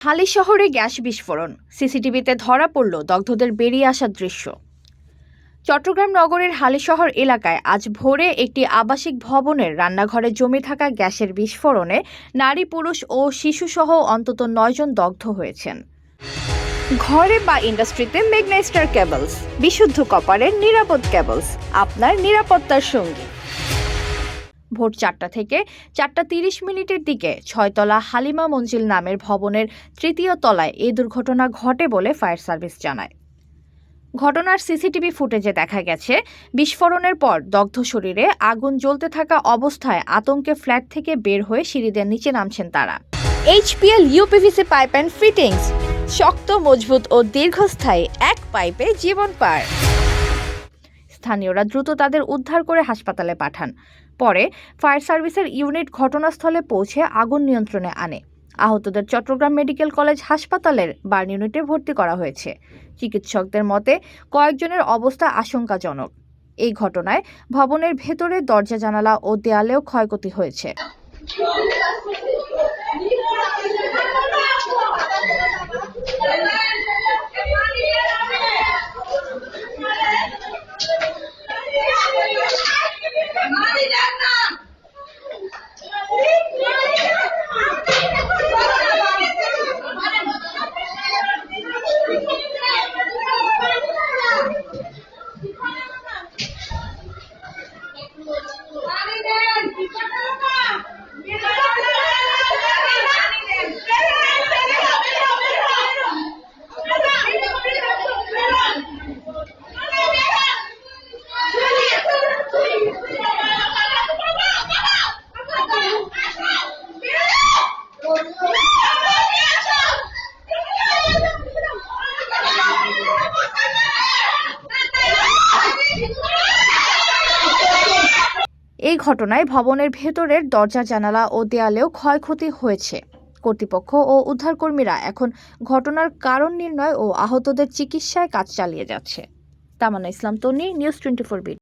হালি শহরে গ্যাস বিস্ফোরণ, সিসিটিভিতে ধরা পড়ল দগ্ধদের বেরিয়ে আসার দৃশ্য। চট্টগ্রাম নগরের হালিশহর এলাকায় আজ ভোরে একটি আবাসিক ভবনের রান্নাঘরে জমে থাকা গ্যাসের বিস্ফোরণে নারী, পুরুষ ও শিশুসহ অন্তত 9 জন দগ্ধ হয়েছেন। ঘরে বা ইন্ডাস্ট্রিতে ম্যাগনেস্টার কেবলস, বিশুদ্ধ কপারের নিরাপদ কেবলস, আপনার নিরাপত্তার সঙ্গী। ভোর 4টা থেকে 4:30 দিকে 6তলা হালিমা মঞ্জিল নামের ভবনের 3য় তলায় এই দুর্ঘটনা ঘটে বলে ফায়ার সার্ভিস জানায়। ঘটনার সিসিটিভি ফুটেজে দেখা গেছে, বিস্ফোরণের পর দগ্ধ শরীরে আগুন জ্বলতে থাকা অবস্থায় আতঙ্কে ফ্ল্যাট থেকে বের হয়ে সিঁড়িদের নিচে নামছেন তারা। HPL uPVC pipe and fittings, শক্ত, মজবুত ও দীর্ঘস্থায়ী, এক পাইপে জীবন পার। স্থানীয়রা দ্রুত তাদের উদ্ধার করে হাসপাতালে পাঠান। পরে ফায়ার সার্ভিসের ইউনিট ঘটনাস্থলে পৌঁছে আগুন নিয়ন্ত্রণে আনে। আহতদের চট্টগ্রাম মেডিকেল কলেজ হাসপাতালের বার্ন ইউনিটে ভর্তি করা হয়েছে। চিকিৎসকদের মতে কয়েকজনের অবস্থা আশঙ্কাজনক। এই ঘটনায় ভবনের ভেতরে দরজা, জানালা ও দেয়ালেও ক্ষয়ক্ষতি হয়েছে। এই ঘটনায় ভবনের ভেতরের দরজা, জানালা ও দেয়ালেও ক্ষয়ক্ষতি হয়েছে। কর্তৃপক্ষ ও উদ্ধারকর্মীরা এখন ঘটনার কারণ নির্ণয় ও আহতদের চিকিৎসায় কাজ চালিয়ে যাচ্ছে। তামান্না ইসলাম তন্নি, নিউজ 24 বিট।